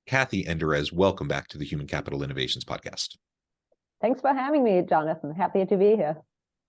Kathi Enderes, welcome back to the Human Capital Innovations Podcast. Thanks for having me, Jonathan. Happy to be here.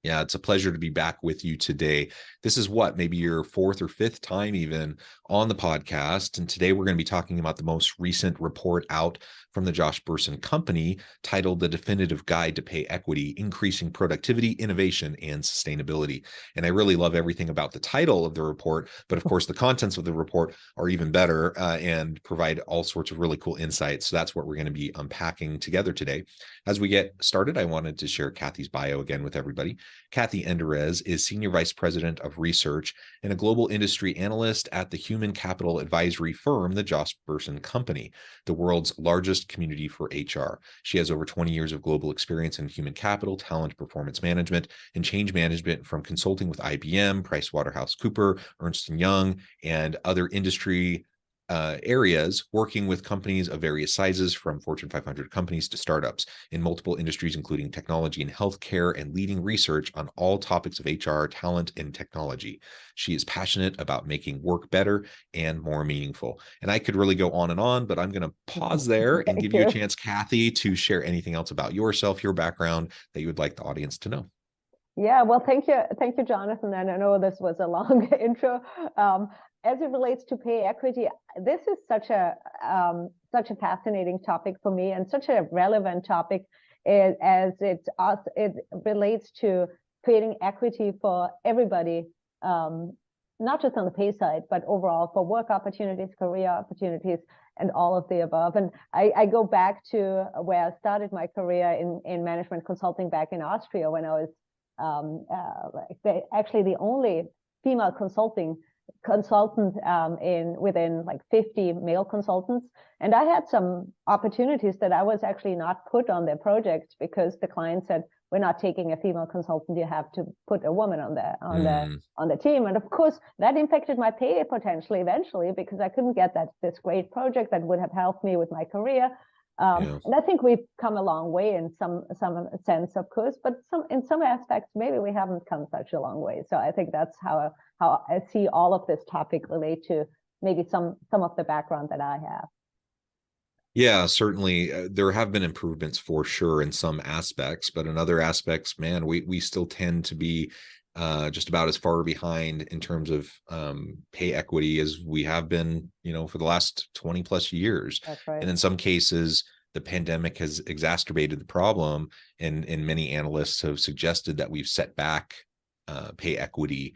Yeah, it's a pleasure to be back with you today. This is maybe your fourth or fifth time even on the podcast. And today we're going to be talking about the most recent report out from the Josh Bersin Company titled The Definitive Guide to Pay Equity, Increasing Productivity, Innovation, and Sustainability. And I really love everything about the title of the report, but of course the contents of the report are even better and provide all sorts of really cool insights. So that's what we're going to be unpacking together today. As we get started, I wanted to share Kathi's bio again with everybody. Kathi Enderes is Senior Vice President of Research and a Global Industry Analyst at the Human Capital Advisory firm, the Josh Bersin Company, the world's largest community for HR. She has over 20 years of global experience in human capital, talent, performance management, and change management from consulting with IBM, PricewaterhouseCoopers, Ernst & Young, and other industry areas, working with companies of various sizes, from Fortune 500 companies to startups in multiple industries, including technology and healthcare, and leading research on all topics of HR, talent, and technology. She is passionate about making work better and more meaningful. And I could really go on, but I'm going to pause there and give you a chance, Kathi, to share anything else about yourself, your background that you would like the audience to know. Yeah, well, thank you, Jonathan. And I know this was a long intro. As it relates to pay equity, this is such a fascinating topic for me, and such a relevant topic as it relates to creating equity for everybody, not just on the pay side, but overall for work opportunities, career opportunities, and all of the above. And I go back to where I started my career in management consulting back in Austria, when I was actually the only female consultant within like 50 male consultants. And I had some opportunities that I was actually not put on their projects because the client said, we're not taking a female consultant, you have to put a woman on the team. And of course that impacted my pay potentially eventually, because I couldn't get this great project that would have helped me with my career. And I think we've come a long way in some sense, of course, but in some aspects, maybe we haven't come such a long way. So I think that's how I see all of this topic relate to maybe some of the background that I have. Yeah, certainly there have been improvements for sure in some aspects, but in other aspects, man, we still tend to be just about as far behind in terms of pay equity as we have been, for the last 20 plus years. That's right. And in some cases, the pandemic has exacerbated the problem, and many analysts have suggested that we've set back pay equity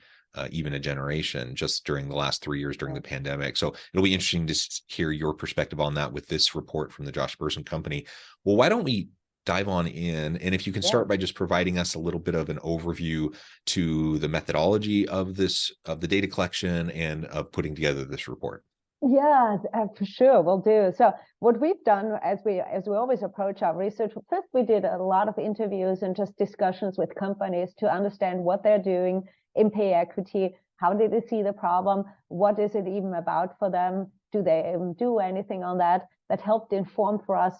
even a generation just during the last 3 years during the pandemic. So it'll be interesting to hear your perspective on that with this report from the Josh Bersin Company. Well, why don't we dive on in, and if you can start by just providing us a little bit of an overview to the methodology of the data collection and of putting together this report. Yeah, for sure, we'll do. So what we've done as we always approach our research, first we did a lot of interviews and just discussions with companies to understand what they're doing in pay equity. How did they see the problem? What is it even about for them? Do they even do anything on that? That helped inform for us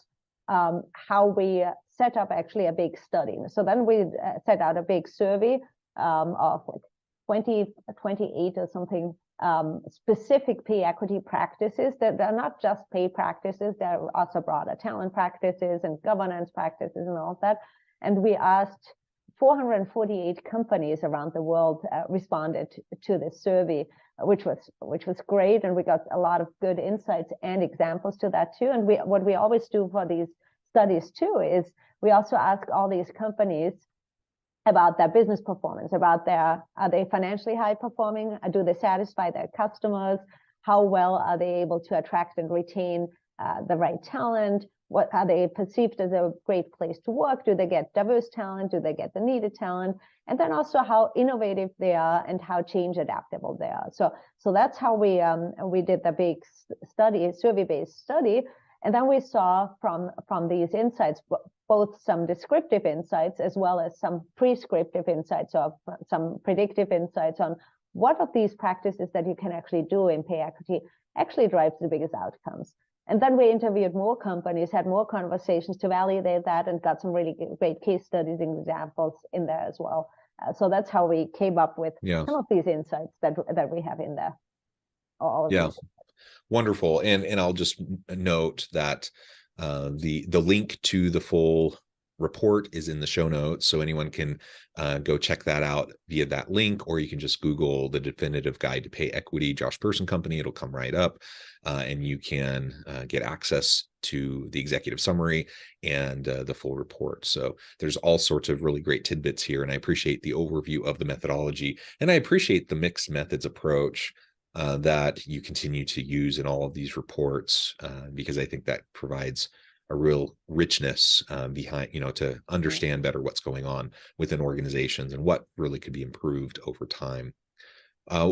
how we set up actually a big study. So then we set out a big survey of like 28 or something specific pay equity practices that are not just pay practices, there are also broader talent practices and governance practices and all of that. And we asked 448 companies around the world responded to this survey, which was great, and we got a lot of good insights and examples to that too. And what we always do for these studies too is we also ask all these companies about their business performance, about are they financially high performing? Do they satisfy their customers? How well are they able to attract and retain the right talent? What are they perceived as a great place to work? Do they get diverse talent? Do they get the needed talent? And then also how innovative they are and how change adaptable they are. So that's how we did the big study, survey-based study. And then we saw from these insights, both some descriptive insights as well as some prescriptive insights, or some predictive insights on what of these practices that you can actually do in pay equity actually drives the biggest outcomes. And then we interviewed more companies, had more conversations to validate that, and got some really great case studies and examples in there as well. So that's how we came up with some of these insights that we have in there. All of these. Wonderful. And I'll just note that the link to the full report is in the show notes, so anyone can go check that out via that link, or you can just Google the Definitive Guide to Pay Equity, Josh Bersin Company. It'll come right up, and you can get access to the executive summary and the full report. So there's all sorts of really great tidbits here, and I appreciate the overview of the methodology, and I appreciate the mixed methods approach that you continue to use in all of these reports, because I think that provides a real richness behind, to understand better what's going on within organizations and what really could be improved over time.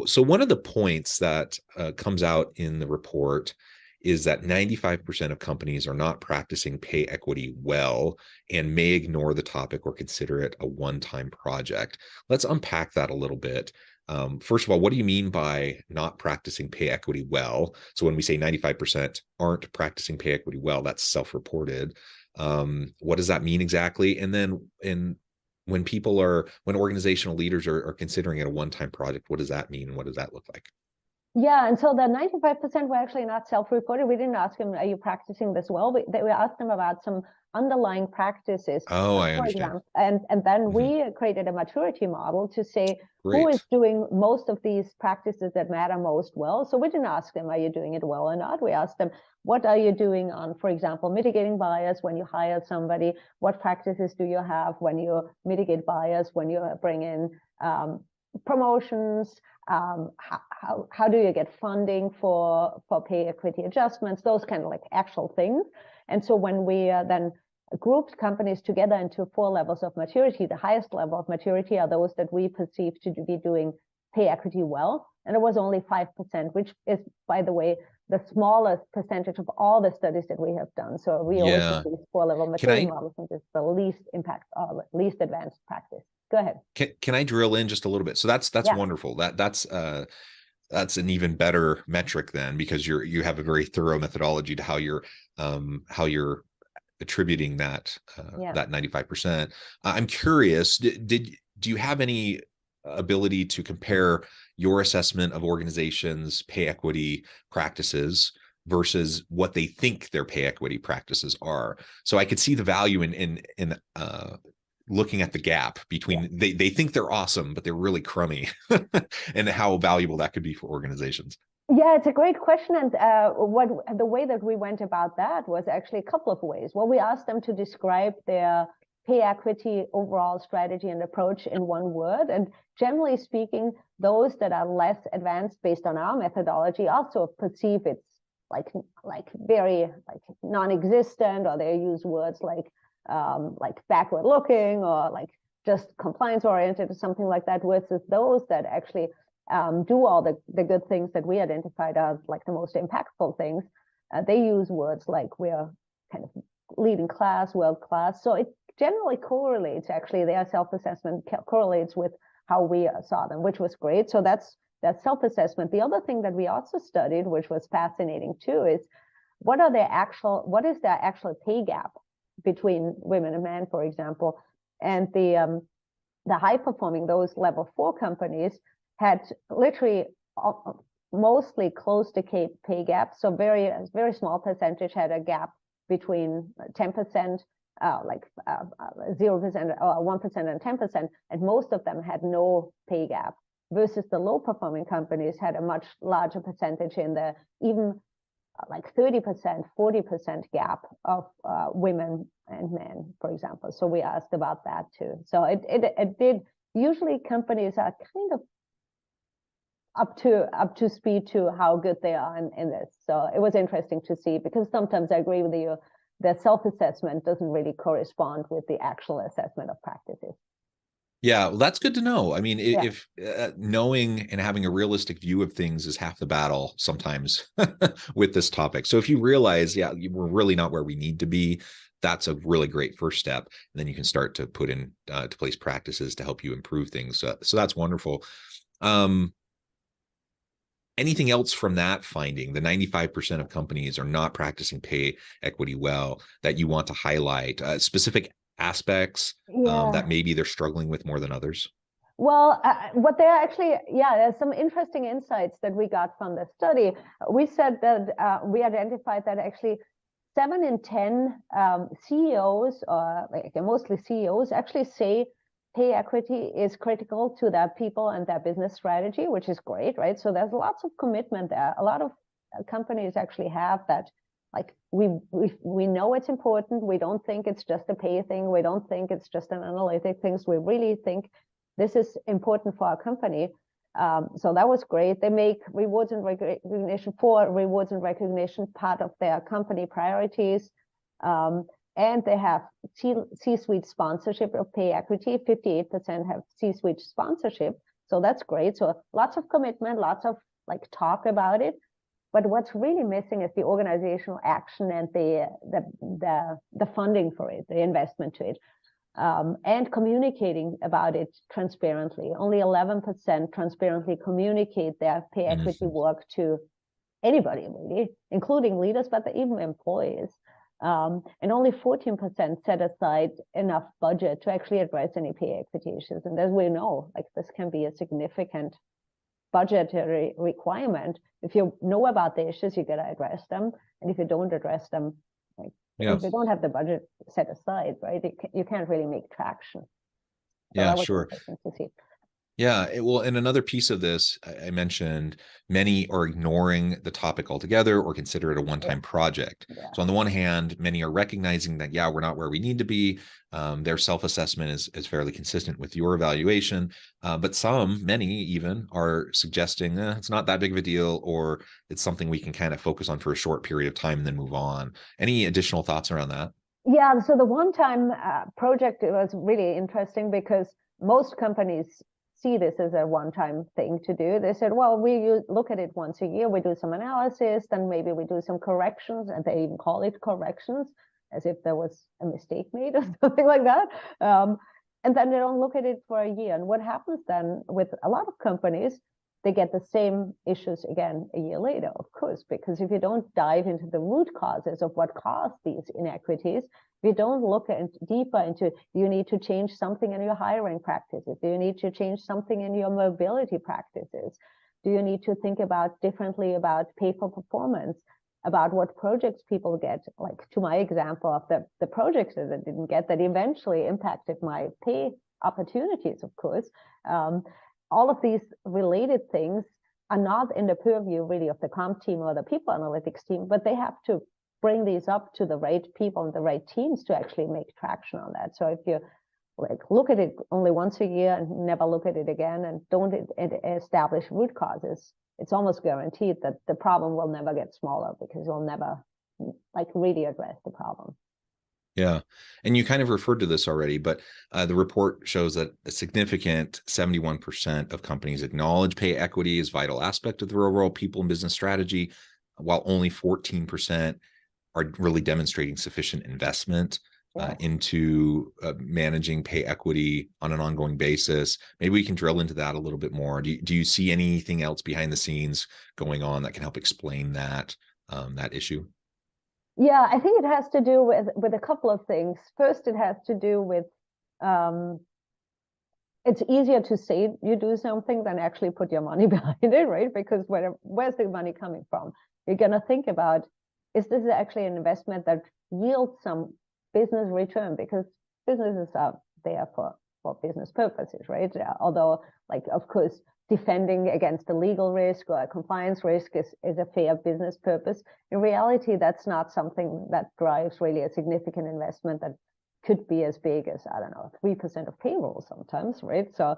So one of the points that comes out in the report is that 95% of companies are not practicing pay equity well and may ignore the topic or consider it a one-time project. Let's unpack that a little bit. First of all, what do you mean by not practicing pay equity well? So when we say 95% aren't practicing pay equity well, that's self-reported. What does that mean exactly? And then when organizational leaders are considering it a one-time project, what does that mean? And what does that look like? Yeah, and so the 95% were actually not self-reported. We didn't ask them, are you practicing this well? We asked them about some underlying practices. Oh, I understand. Example, and then we created a maturity model to say who is doing most of these practices that matter most well. So we didn't ask them, are you doing it well or not? We asked them, what are you doing on, for example, mitigating bias when you hire somebody? What practices do you have when you mitigate bias, when you bring in promotions? How do you get funding for pay equity adjustments? Those kind of like actual things. And so when we then grouped companies together into 4 levels of maturity, the highest level of maturity are those that we perceive to be doing pay equity well. And it was only 5%, which is, by the way, the smallest percentage of all the studies that we have done. So we always use these 4-level maturity models, and it's the least impact or least advanced practice. Go ahead. Can I drill in just a little bit? So that's wonderful. That's an even better metric then, because you have a very thorough methodology to how you're attributing that 95%. I'm curious, do you have any ability to compare your assessment of organizations' pay equity practices versus what they think their pay equity practices are? So I could see the value in looking at the gap between they think they're awesome, but they're really crummy, and how valuable that could be for organizations. Yeah, it's a great question. And the way that we went about that was actually a couple of ways. Well, we asked them to describe their pay equity overall strategy and approach in one word. And generally speaking, those that are less advanced based on our methodology also perceive it's like very like non-existent, or they use words like backward looking, or like just compliance oriented or something like that, versus those that actually do all the good things that we identified as like the most impactful things. They use words like we're kind of leading class, world class. So it generally correlates, actually, their self-assessment correlates with how we saw them, which was great. So that's self-assessment. The other thing that we also studied, which was fascinating too, is what is their actual pay gap between women and men, for example. And the high performing, those level 4 companies had literally mostly close to pay gap. So very small percentage had a gap between 10%, 0% or 1% and 10%, and most of them had no pay gap, versus the low performing companies had a much larger percentage in the even like 30%, 40% gap of women and men, for example. So we asked about that too. So it did. Usually companies are kind of up to speed to how good they are in this. So it was interesting to see, because sometimes I agree with you, the self-assessment doesn't really correspond with the actual assessment of practices. Yeah, well, that's good to know. I mean, if knowing and having a realistic view of things is half the battle sometimes with this topic. So if you realize, we're really not where we need to be, that's a really great first step. And then you can start to put in to place practices to help you improve things. So that's wonderful. Anything else from that finding, the 95% of companies are not practicing pay equity well, that you want to highlight, specific aspects that maybe they're struggling with more than others? Well, what they're actually, there's some interesting insights that we got from the study. We said that we identified that actually 7 in 10 CEOs, or mostly CEOs, actually say pay equity is critical to their people and their business strategy, which is great, right? So there's lots of commitment there. A lot of companies actually have that. Like we know it's important. We don't think it's just a pay thing. We don't think it's just an analytic thing. We really think this is important for our company. So that was great. They make rewards and recognition part of their company priorities. And they have C-suite sponsorship of pay equity. 58% have C-suite sponsorship. So that's great. So lots of commitment, lots of talk about it. But what's really missing is the organizational action and the funding for it, the investment to it. And communicating about it transparently. Only 11% transparently communicate their pay equity work to anybody, really, including leaders, but even employees. And only 14% set aside enough budget to actually address any pay equity issues. And as we know, this can be a significant budgetary requirement. If you know about the issues, you got to address them. And if you don't address them, if you don't have the budget set aside, right, you can't really make traction. So sure. To see. Yeah, well, and another piece of this, I mentioned many are ignoring the topic altogether or consider it a one-time project. So on the one hand, many are recognizing that, we're not where we need to be. Their self-assessment is fairly consistent with your evaluation. But many even are suggesting it's not that big of a deal, or it's something we can kind of focus on for a short period of time and then move on. Any additional thoughts around that? Yeah, so the one-time project was really interesting because most companies see this as a one-time thing to do. They said, well, we look at it once a year, we do some analysis, then maybe we do some corrections, and they even call it corrections, as if there was a mistake made or something like that. And then they don't look at it for a year. And what happens then with a lot of companies, they get the same issues again a year later, of course, because if you don't dive into the root causes of what caused these inequities, if you don't look deeper into, do you need to change something in your hiring practices? Do you need to change something in your mobility practices? Do you need to think differently about pay for performance, about what projects people get? Like to my example of the projects that I didn't get that eventually impacted my pay opportunities, of course. All of these related things are not in the purview really of the comp team or the people analytics team, but they have to bring these up to the right people and the right teams to actually make traction on that. So if you look at it only once a year and never look at it again and don't establish root causes, it's almost guaranteed that the problem will never get smaller because you'll never really address the problem. Yeah. And you kind of referred to this already, but the report shows that a significant 71% of companies acknowledge pay equity as a vital aspect of their overall people and business strategy, while only 14% are really demonstrating sufficient investment into managing pay equity on an ongoing basis. Maybe we can drill into that a little bit more. Do you see anything else behind the scenes going on that can help explain that issue? Yeah, I think it has to do with a couple of things. First, it has to do with it's easier to say you do something than actually put your money behind it, right? Because where's the money coming from? You're going to think about, is this actually an investment that yields some business return? Because businesses are there for business purposes, right? Although, of course, defending against a legal risk or a compliance risk is a fair business purpose. In reality, that's not something that drives really a significant investment that could be as big as, 3% of payroll sometimes, right? So,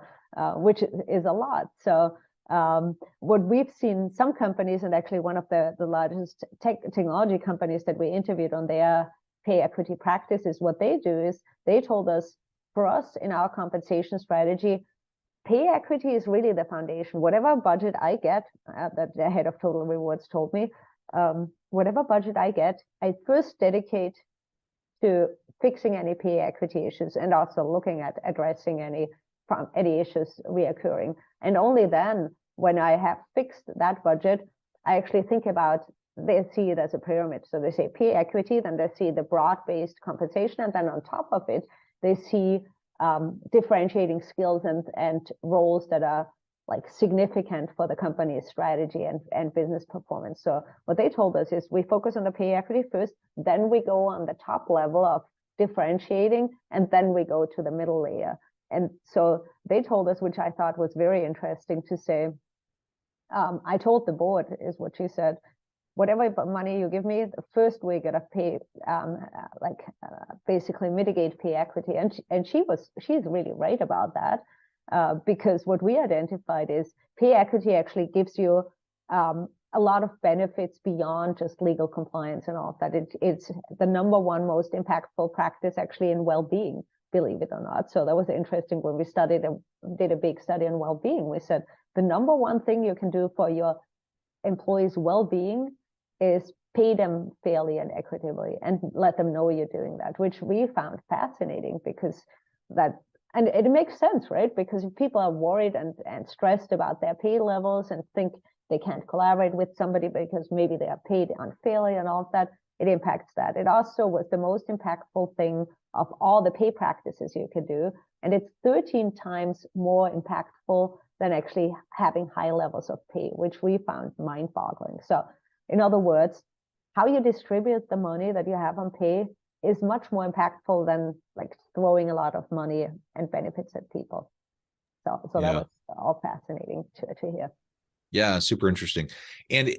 which is a lot. So what we've seen some companies, and actually one of the largest technology companies that we interviewed on their pay equity practices, what they do is they told us, for us in our compensation strategy, pay equity is really the foundation. Whatever budget I get, that the head of Total Rewards told me, whatever budget I get, I first dedicate to fixing any pay equity issues and also looking at addressing any issues reoccurring. And only then, when I have fixed that budget, I actually think about, they see it as a pyramid. So they say pay equity, then they see the broad-based compensation, and then on top of it, they see differentiating skills and roles that are like significant for the company's strategy and business performance. So what they told us is we focus on the pay equity first, then we go on the top level of differentiating, and then we go to the middle layer. And so they told us, which I thought was very interesting to say, I told the board, is what she said, whatever money you give me, first we're gonna pay, basically mitigate pay equity. And she's really right about that, because what we identified is pay equity actually gives you a lot of benefits beyond just legal compliance and all of that. It's the number one most impactful practice actually in well-being, believe it or not. So that was interesting when we did a big study on well-being. We said the number one thing you can do for your employees' well-being is pay them fairly and equitably and let them know you're doing that, which we found fascinating because and it makes sense, right? Because if people are worried and stressed about their pay levels and think they can't collaborate with somebody because maybe they are paid unfairly and all of that, it impacts that. It also was the most impactful thing of all the pay practices you could do. And it's 13 times more impactful than actually having high levels of pay, which we found mind-boggling. So in other words, how you distribute the money that you have on pay is much more impactful than like throwing a lot of money and benefits at people. So that was all fascinating to hear. Yeah, super interesting. And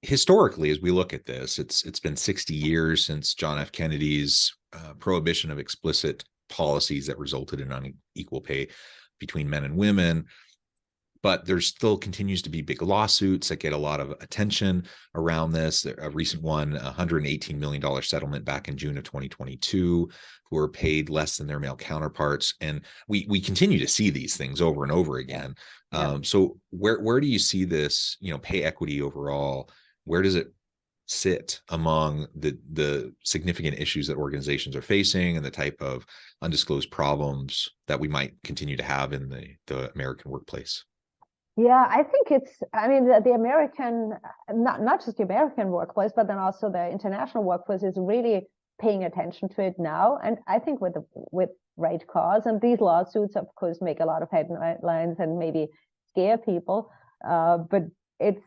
historically, as we look at this, it's been 60 years since John F. Kennedy's prohibition of explicit policies that resulted in unequal pay between men and women. But there still continues to be big lawsuits that get a lot of attention around this. A recent one, $118 million settlement back in June of 2022, who are paid less than their male counterparts. And we continue to see these things over and over again. Yeah. So where do you see this, pay equity overall? Where does it sit among the significant issues that organizations are facing and the type of undisclosed problems that we might continue to have in the American workplace? Yeah, I think the American, not just the American workplace, but then also the international workplace is really paying attention to it now. And I think with right cause, and these lawsuits, of course, make a lot of headlines and maybe scare people. But it's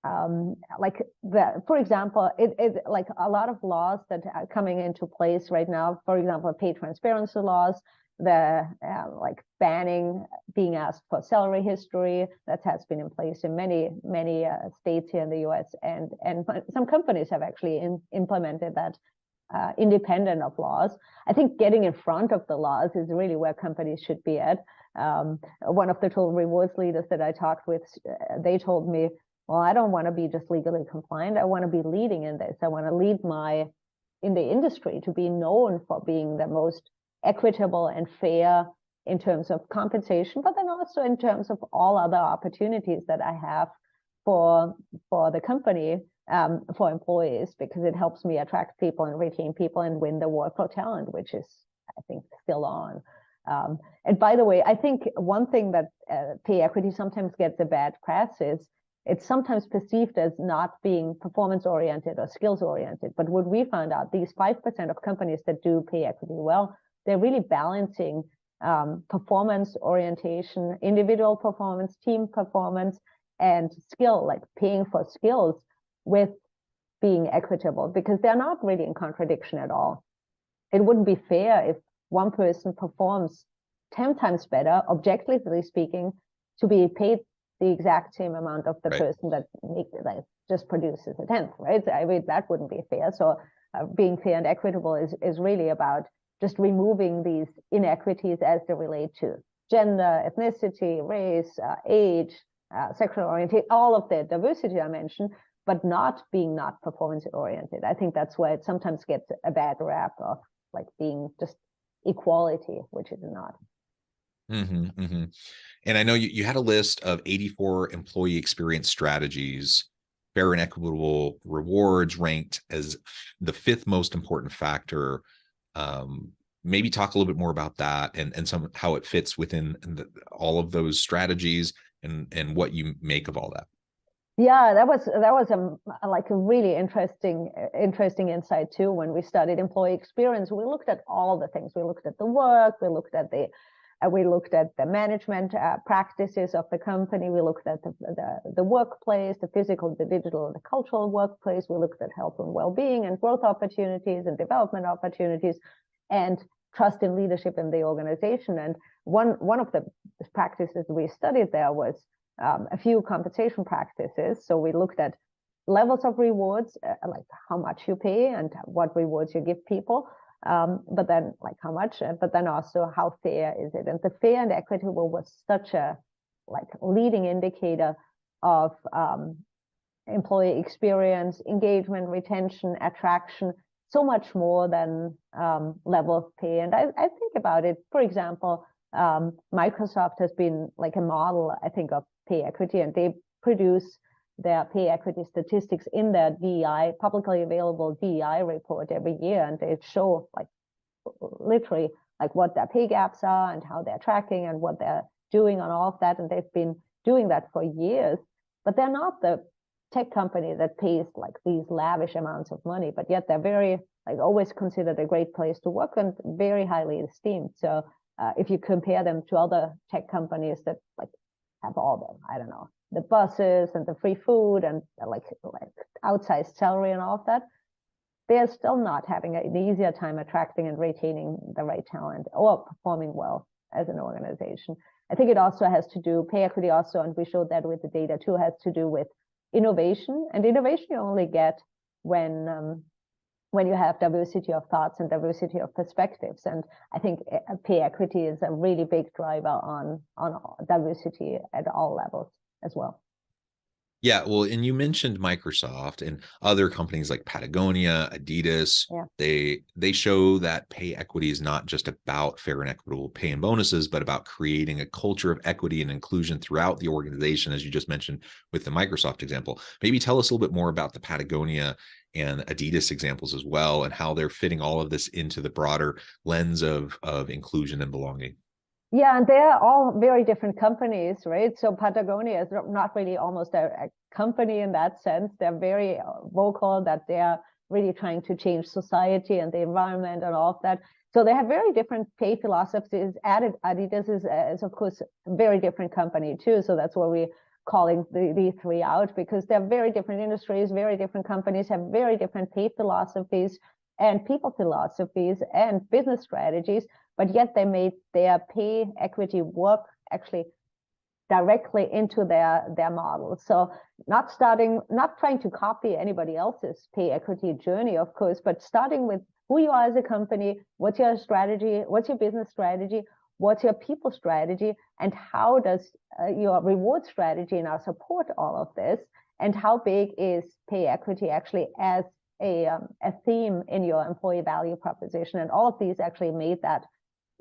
for example, it like a lot of laws that are coming into place right now, for example, pay transparency laws, the banning being asked for salary history that has been in place in many states here in the US, and some companies have actually implemented that independent of laws. I think getting in front of the laws is really where companies should be at. One of the total rewards leaders that I talked with, they told me, well, I don't want to be just legally compliant. I want to be leading in this. I want to lead in the industry to be known for being the most equitable and fair in terms of compensation, but then also in terms of all other opportunities that I have for the company, for employees, because it helps me attract people and retain people and win the war for talent, which is, I think, still on. And by the way, I think one thing that pay equity sometimes gets a bad press is it's sometimes perceived as not being performance-oriented or skills-oriented. But what we found out, these 5% of companies that do pay equity well, they're really balancing performance orientation, individual performance, team performance, and skill, like paying for skills with being equitable, because they're not really in contradiction at all. It wouldn't be fair if one person performs 10 times better, objectively speaking, to be paid the exact same amount of the person that just produces a 10th, right? I mean, that wouldn't be fair. So being fair and equitable is really about just removing these inequities as they relate to gender, ethnicity, race, age, sexual orientation, all of the diversity I mentioned, but not performance oriented. I think that's why it sometimes gets a bad rap of like being just equality, which is not. Mm-hmm, mm-hmm. And I know you had a list of 84 employee experience strategies, fair and equitable rewards ranked as the 5th most important factor. Maybe talk a little bit more about that and how it fits within all of those strategies and what you make of all that. Yeah, that was like a really interesting insight too. When we studied employee experience, we looked at all the things. We looked at the work, we looked at the management practices of the company. We looked at the workplace, the physical, the digital, the cultural workplace. We looked at health and well-being and growth opportunities and development opportunities and trust in leadership in the organization. And one of the practices we studied there was a few compensation practices. So we looked at levels of rewards, like how much you pay and what rewards you give people, but then like how much, but then also how fair is it? And the fair and equitable was such a like leading indicator of employee experience, engagement, retention, attraction, so much more than level of pay. And I think about it, for example, Microsoft has been like a model, I think, of pay equity, and they produce their pay equity statistics in their DEI, publicly available DEI report every year, and they show like literally like what their pay gaps are and how they're tracking and what they're doing on all of that. And they've been doing that for years, but they're not the tech company that pays like these lavish amounts of money, but yet they're very like always considered a great place to work and very highly esteemed. So if you compare them to other tech companies that like have all the, I don't know, the buses and the free food and like outsized salary and all of that, they're still not having an easier time attracting and retaining the right talent or performing well as an organization. I think it also has to do, pay equity also, and we showed that with the data too, has to do with innovation. And innovation you only get when you have diversity of thoughts and diversity of perspectives. And I think pay equity is a really big driver on diversity at all levels as well. Yeah, well, and you mentioned Microsoft and other companies like Patagonia, Adidas. Yeah. They show that pay equity is not just about fair and equitable pay and bonuses, but about creating a culture of equity and inclusion throughout the organization, as you just mentioned with the Microsoft example. Maybe tell us a little bit more about the Patagonia and Adidas examples as well, and how they're fitting all of this into the broader lens of inclusion and belonging. Yeah, and they're all very different companies, right? So Patagonia is not really almost a company in that sense. They're very vocal that they're really trying to change society and the environment and all of that. So they have very different pay philosophies. Adidas is of course a very different company too. So that's why we're calling the three out, because they're very different industries, very different companies, have very different pay philosophies and people philosophies and business strategies. But yet they made their pay equity work actually directly into their model. So not trying to copy anybody else's pay equity journey, of course, but starting with who you are as a company, what's your strategy, what's your business strategy, what's your people strategy, and how does your reward strategy now support all of this, and how big is pay equity actually as a theme in your employee value proposition. And all of these actually made that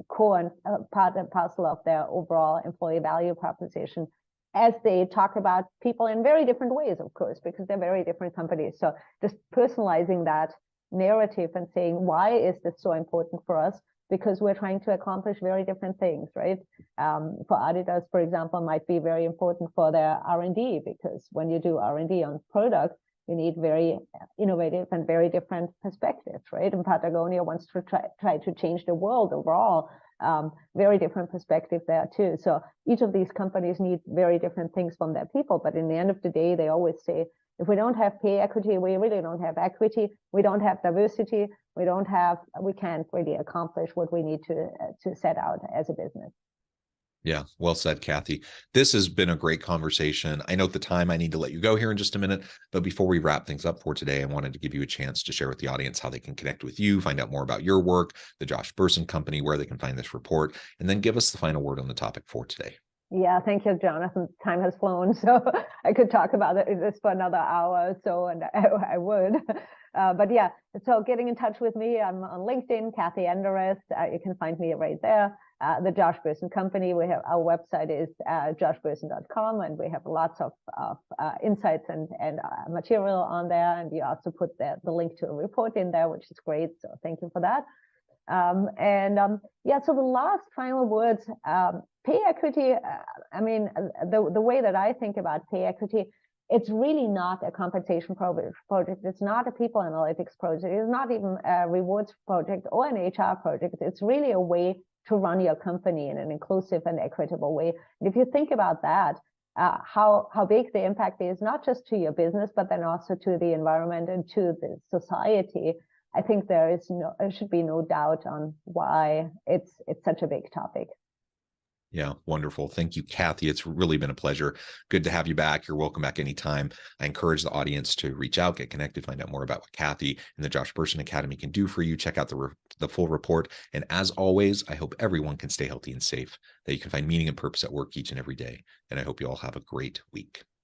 core and part and parcel of their overall employee value proposition, as they talk about people in very different ways, of course, because they're very different companies. So just personalizing that narrative and saying, why is this so important for us? Because we're trying to accomplish very different things, right? For Adidas, for example, might be very important for their R&D, because when you do R&D on product, you need very innovative and very different perspectives, right? And Patagonia wants to try to change the world overall. Very different perspective there too. So each of these companies need very different things from their people. But in the end of the day, they always say, if we don't have pay equity, we really don't have equity. We don't have diversity. We can't really accomplish what we need to set out as a business. Yeah, well said, Kathi. This has been a great conversation. I note the time. I need to let you go here in just a minute. But before we wrap things up for today, I wanted to give you a chance to share with the audience how they can connect with you, find out more about your work, the Josh Bersin Company, where they can find this report, and then give us the final word on the topic for today. Yeah, thank you, Jonathan. Time has flown, so I could talk about this for another hour or so, and I would. But yeah, so getting in touch with me, I'm on LinkedIn, Kathi Enderes. You can find me right there. The Josh Bersin Company, our website is joshbersin.com, and we have lots of insights and material on there. And you also put the link to a report in there, which is great. So thank you for that. Yeah, so the last final words, pay equity. I mean, the way that I think about pay equity, it's really not a compensation project. It's not a people analytics project. It's not even a rewards project or an HR project. It's really a way to run your company in an inclusive and equitable way. And if you think about that, how big the impact is, not just to your business, but then also to the environment and to the society, I think there should be no doubt on why it's such a big topic. Yeah, wonderful. Thank you, Kathi. It's really been a pleasure. Good to have you back. You're welcome back anytime. I encourage the audience to reach out, get connected, find out more about what Kathi and the Josh Bersin Academy can do for you. Check out the full report. And as always, I hope everyone can stay healthy and safe, that you can find meaning and purpose at work each and every day. And I hope you all have a great week.